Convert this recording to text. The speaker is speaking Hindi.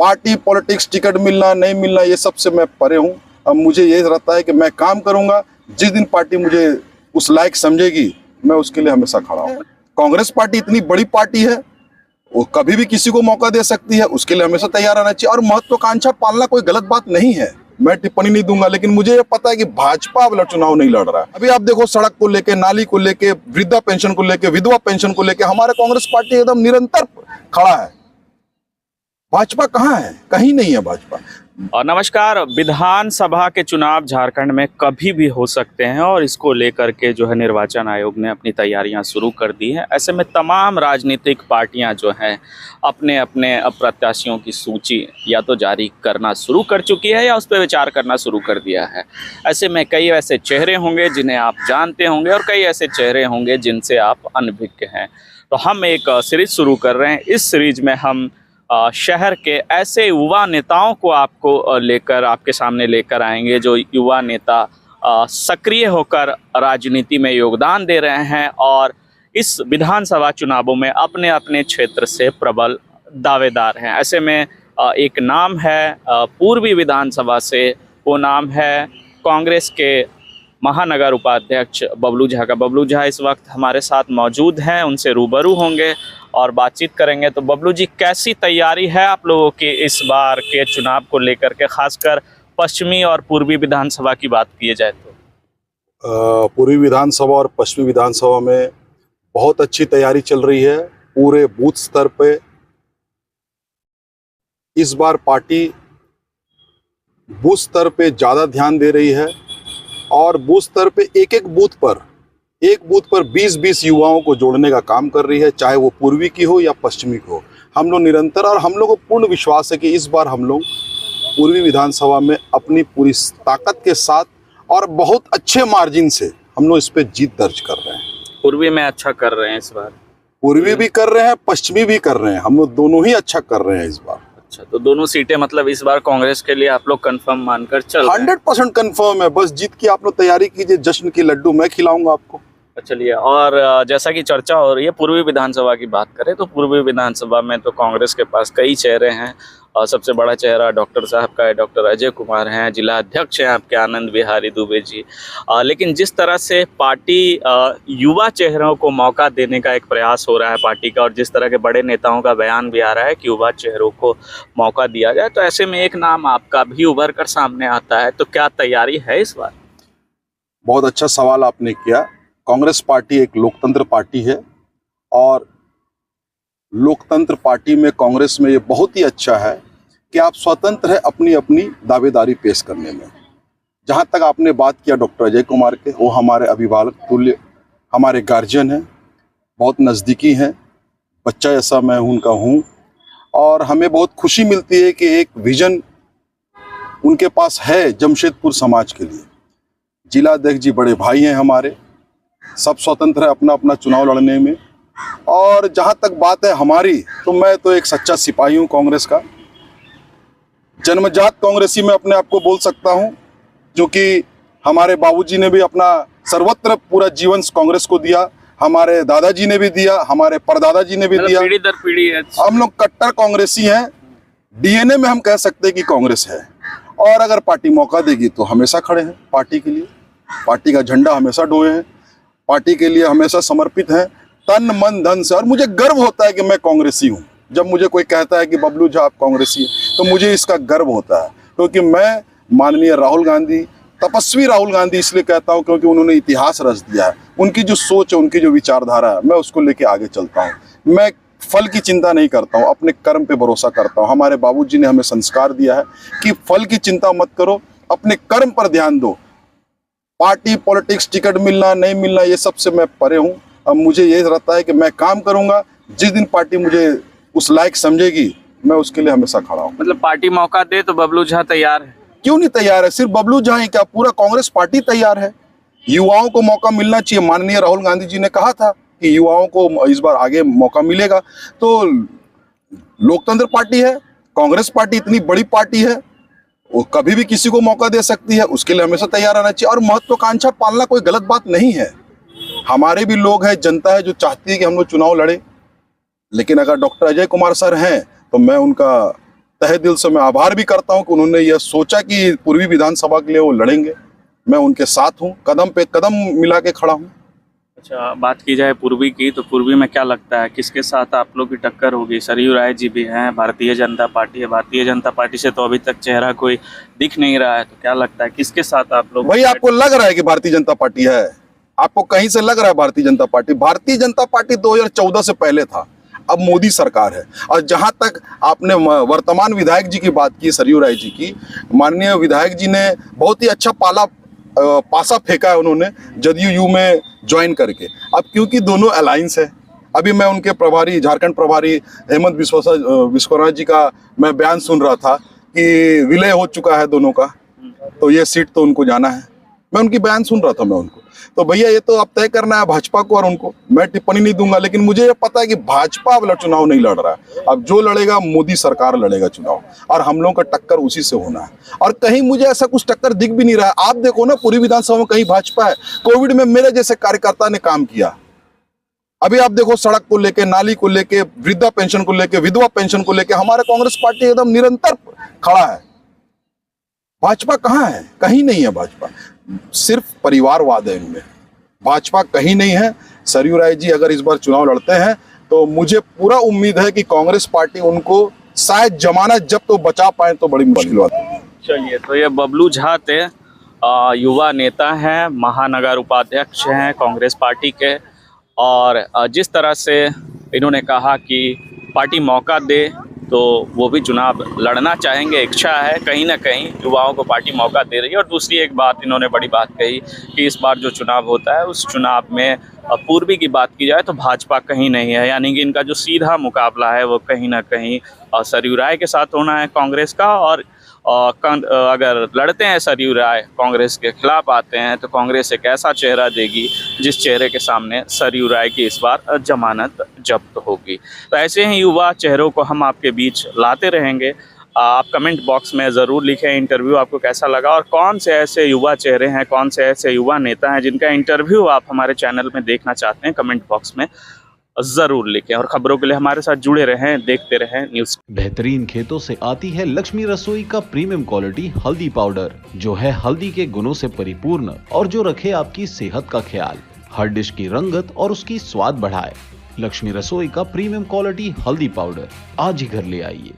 पार्टी पॉलिटिक्स, टिकट मिलना नहीं मिलना, ये सबसे मैं परे हूँ। अब मुझे ये रहता है कि मैं काम करूंगा, जिस दिन पार्टी मुझे उस लायक समझेगी मैं उसके लिए हमेशा खड़ा हूँ। कांग्रेस पार्टी इतनी बड़ी पार्टी है, वो कभी भी किसी को मौका दे सकती है, उसके लिए हमेशा तैयार रहना चाहिए। और महत्वाकांक्षा पालना कोई गलत बात नहीं है, मैं टिप्पणी नहीं दूंगा, लेकिन मुझे ये पता है कि भाजपा वाला चुनाव नहीं लड़ रहा है। अभी आप देखो, सड़क को लेके, नाली को लेके, वृद्धा पेंशन को लेके, विधवा पेंशन को लेके हमारे कांग्रेस पार्टी एकदम निरंतर खड़ा है। भाजपा कहाँ है? कहीं नहीं है भाजपा। और नमस्कार। विधानसभा के चुनाव झारखंड में कभी भी हो सकते हैं और इसको लेकर के जो है निर्वाचन आयोग ने अपनी तैयारियां शुरू कर दी हैं। ऐसे में तमाम राजनीतिक पार्टियां जो हैं अपने अपने प्रत्याशियों की सूची या तो जारी करना शुरू कर चुकी है या उस पर विचार करना शुरू कर दिया है। ऐसे में कई ऐसे चेहरे होंगे जिन्हें आप जानते होंगे और कई ऐसे चेहरे होंगे जिनसे आप अनभिज्ञ हैं। तो हम एक सीरीज शुरू कर रहे हैं। इस सीरीज में हम शहर के ऐसे युवा नेताओं को आपके सामने लेकर आएंगे जो युवा नेता सक्रिय होकर राजनीति में योगदान दे रहे हैं और इस विधानसभा चुनावों में अपने अपने क्षेत्र से प्रबल दावेदार हैं। ऐसे में एक नाम है पूर्वी विधानसभा से, वो नाम है कांग्रेस के महानगर उपाध्यक्ष बबलू झा का। बबलू झा इस वक्त हमारे साथ मौजूद हैं, उनसे रूबरू होंगे और बातचीत करेंगे। तो बबलू जी, कैसी तैयारी है आप लोगों की इस बार के चुनाव को लेकर के, खासकर पश्चिमी और पूर्वी विधानसभा की बात की जाए तो? पूर्वी विधानसभा और पश्चिमी विधानसभा में बहुत अच्छी तैयारी चल रही है पूरे बूथ स्तर पे। इस बार पार्टी बूथ स्तर पे ज्यादा ध्यान दे रही है और बूथ स्तर पे एक बूथ पर 20-20 युवाओं को जोड़ने का काम कर रही है, चाहे वो पूर्वी की हो या पश्चिमी की हो। हम लोग निरंतर, और हम लोग को पूर्ण विश्वास है कि इस बार हम लोग पूर्वी विधानसभा में अपनी पूरी ताकत के साथ और बहुत अच्छे मार्जिन से हम लोग इस पे जीत दर्ज कर रहे हैं। पूर्वी में अच्छा कर रहे हैं इस बार? पूर्वी भी कर रहे हैं, पश्चिमी भी कर रहे हैं, हम लोग दोनों ही अच्छा कर रहे हैं इस बार। अच्छा, तो दोनों सीटें मतलब इस बार कांग्रेस के लिए आप लोग कंफर्म मानकर चल रहे हैं? 100% कंफर्म है। बस जीत की आप लोग तैयारी कीजिए, जश्न की लड्डू मैं खिलाऊंगा आपको। चलिए, और जैसा कि चर्चा हो रही है पूर्वी विधानसभा की बात करें तो पूर्वी विधानसभा में तो कांग्रेस के पास कई चेहरे हैं और सबसे बड़ा चेहरा डॉक्टर साहब का है, डॉक्टर अजय कुमार हैं, जिला अध्यक्ष हैं आपके आनंद बिहारी दुबे जी। लेकिन जिस तरह से पार्टी युवा चेहरों को मौका देने का एक प्रयास हो रहा है पार्टी का, और जिस तरह के बड़े नेताओं का बयान भी आ रहा है कि युवा चेहरों को मौका दिया जाए, तो ऐसे में एक नाम आपका भी उभर कर सामने आता है। तो क्या तैयारी है इस बार? बहुत अच्छा सवाल आपने किया। कांग्रेस पार्टी एक लोकतंत्र पार्टी है और लोकतंत्र पार्टी में, कांग्रेस में ये बहुत ही अच्छा है कि आप स्वतंत्र है अपनी अपनी दावेदारी पेश करने में। जहाँ तक आपने बात किया डॉक्टर अजय कुमार के, वो हमारे अभिभावक तुल्य, हमारे गार्जियन हैं, बहुत नज़दीकी हैं, बच्चा जैसा मैं उनका हूँ और हमें बहुत खुशी मिलती है कि एक विजन उनके पास है जमशेदपुर समाज के लिए। जिला अध्यक्ष जी बड़े भाई हैं हमारे, सब स्वतंत्र है अपना अपना चुनाव लड़ने में। और जहां तक बात है हमारी, तो मैं तो एक सच्चा सिपाही हूं कांग्रेस का, जन्मजात कांग्रेसी में अपने आप को बोल सकता हूं, क्योंकि हमारे बाबूजी ने भी अपना सर्वत्र पूरा जीवन कांग्रेस को दिया, हमारे दादाजी ने भी दिया, हमारे परदादा जी ने भी दिया, पीढ़ी दर पीढ़ी है। हम लोग कट्टर कांग्रेसी हैं, डीएनए में हम कह सकते हैं कि कांग्रेस है। और अगर पार्टी मौका देगी तो हमेशा खड़े हैं पार्टी के लिए, पार्टी का झंडा हमेशा ढोए हैं, पार्टी के लिए हमेशा समर्पित हैं तन मन धन से। और मुझे गर्व होता है कि मैं कांग्रेसी हूं। जब मुझे कोई कहता है कि बबलू झा आप कांग्रेसी हैं, तो मुझे इसका गर्व होता है, क्योंकि मैं माननीय राहुल गांधी, तपस्वी राहुल गांधी इसलिए कहता हूं क्योंकि उन्होंने इतिहास रच दिया है। उनकी जो सोच है, उनकी जो विचारधारा है, मैं उसको लेके आगे चलता हूँ। मैं फल की चिंता नहीं करता हूँ, अपने कर्म पे भरोसा करता हूँ। हमारे बाबूजी ने हमें संस्कार दिया है कि फल की चिंता मत करो, अपने कर्म पर ध्यान दो। पार्टी पॉलिटिक्स, टिकट मिलना नहीं मिलना, ये सबसे मैं परे हूँ। अब मुझे ये रहता है कि मैं काम करूंगा, जिस दिन पार्टी मुझे उस लायक समझेगी मैं उसके लिए हमेशा खड़ा हूँ। मतलब पार्टी मौका दे तो बबलू झा तैयार है? क्यों नहीं तैयार है? सिर्फ बबलू झा ही क्या, पूरा कांग्रेस पार्टी तैयार है। युवाओं को मौका मिलना चाहिए। माननीय राहुल गांधी जी ने कहा था कि युवाओं को इस बार आगे मौका मिलेगा। तो लोकतंत्र पार्टी है, कांग्रेस पार्टी इतनी बड़ी पार्टी है, वो कभी भी किसी को मौका दे सकती है, उसके लिए हमेशा तैयार रहना चाहिए। और महत्वाकांक्षा पालना कोई गलत बात नहीं है। हमारे भी लोग हैं, जनता है जो चाहती है कि हम लोग चुनाव लड़े। लेकिन अगर डॉक्टर अजय कुमार सर हैं तो मैं उनका तहे दिल से मैं आभार भी करता हूं कि उन्होंने यह सोचा कि पूर्वी विधानसभा के लिए वो लड़ेंगे। मैं उनके साथ हूं, कदम पे कदम मिला के खड़ा हूं। अच्छा, बात की जाए पूर्वी की, तो पूर्वी में क्या लगता है किसके साथ आप लोग की टक्कर होगी? सरयू राय जी भी हैं, भारतीय जनता पार्टी है, भारतीय जनता पार्टी से तो अभी तक चेहरा कोई दिख नहीं रहा है, तो क्या लगता है किसके साथ आप लोग? भाई आपको लग रहा है कि भारतीय जनता पार्टी है? आपको कहीं से लग रहा है भारतीय जनता पार्टी? भारतीय जनता पार्टी 2014 से पहले था, अब मोदी सरकार है। और जहां तक आपने वर्तमान विधायक जी की बात की, सरयू राय जी की, माननीय विधायक जी ने बहुत ही अच्छा पासा फेंका है उन्होंने जदयू में ज्वाइन करके। अब क्योंकि दोनों अलायंस है, अभी मैं उनके प्रभारी, झारखंड प्रभारी हेमंत विश्वनाथ जी का मैं बयान सुन रहा था कि विलय हो चुका है दोनों का, तो ये सीट तो उनको जाना है। मैं उनकी बयान सुन रहा था मैं उनको, तो भैया ये तो अब तय करना है भाजपा को और उनको। मैं टिप्पणी नहीं दूंगा, लेकिन मुझे ये पता है कि भाजपा वाला चुनाव नहीं लड़ रहा है। अब जो लड़ेगा मोदी सरकार लड़ेगा चुनाव, और हम लोगों का टक्कर उसी से होना है। और कहीं मुझे ऐसा कुछ टक्कर दिख भी नहीं रहा है। आप देखो ना, पूरी विधानसभा में कहीं भाजपा है। कोविड में मेरे जैसे कार्यकर्ता ने काम किया। अभी आप देखो, सड़क को लेके, नाली को लेके, वृद्धा पेंशन को लेके, विधवा पेंशन को लेके हमारा कांग्रेस पार्टी एकदम निरंतर खड़ा है। भाजपा कहाँ है? कहीं नहीं है भाजपा, सिर्फ परिवारवाद है इनमें। भाजपा कहीं नहीं है। सरयू राय जी अगर इस बार चुनाव लड़ते हैं तो मुझे पूरा उम्मीद है कि कांग्रेस पार्टी उनको शायद जमानत जब तो बचा पाए, तो बड़ी मुश्किल बात है। चलिए, तो ये बबलू झा थे, युवा नेता हैं, महानगर उपाध्यक्ष हैं कांग्रेस पार्टी के, और जिस तरह से इन्होंने कहा कि पार्टी मौका दे तो वो भी चुनाव लड़ना चाहेंगे, इच्छा है कहीं ना कहीं युवाओं को पार्टी मौका दे रही है। और दूसरी एक बात इन्होंने बड़ी बात कही कि इस बार जो चुनाव होता है उस चुनाव में पूर्वी की बात की जाए तो भाजपा कहीं नहीं है, यानी कि इनका जो सीधा मुकाबला है वो कहीं ना कहीं सरयू राय के साथ होना है कांग्रेस का। और अगर लड़ते हैं सरयू राय, कांग्रेस के खिलाफ आते हैं, तो कांग्रेस एक ऐसा चेहरा देगी जिस चेहरे के सामने सरयू राय की इस बार जमानत जब्त होगी। तो ऐसे ही युवा चेहरों को हम आपके बीच लाते रहेंगे। आप कमेंट बॉक्स में ज़रूर लिखें इंटरव्यू आपको कैसा लगा, और कौन से ऐसे युवा चेहरे हैं, कौन से ऐसे युवा नेता हैं जिनका इंटरव्यू आप हमारे चैनल में देखना चाहते हैं, कमेंट बॉक्स में ज़रूर लिखें। और खबरों के लिए हमारे साथ जुड़े रहें, देखते रहें न्यूज़। बेहतरीन खेतों से आती है लक्ष्मी रसोई का प्रीमियम क्वालिटी हल्दी पाउडर, जो है हल्दी के गुणों से परिपूर्ण और जो रखे आपकी सेहत का ख्याल, हर डिश की रंगत और उसकी स्वाद बढ़ाए। लक्ष्मी रसोई का प्रीमियम क्वालिटी हल्दी पाउडर आज ही घर ले आइए।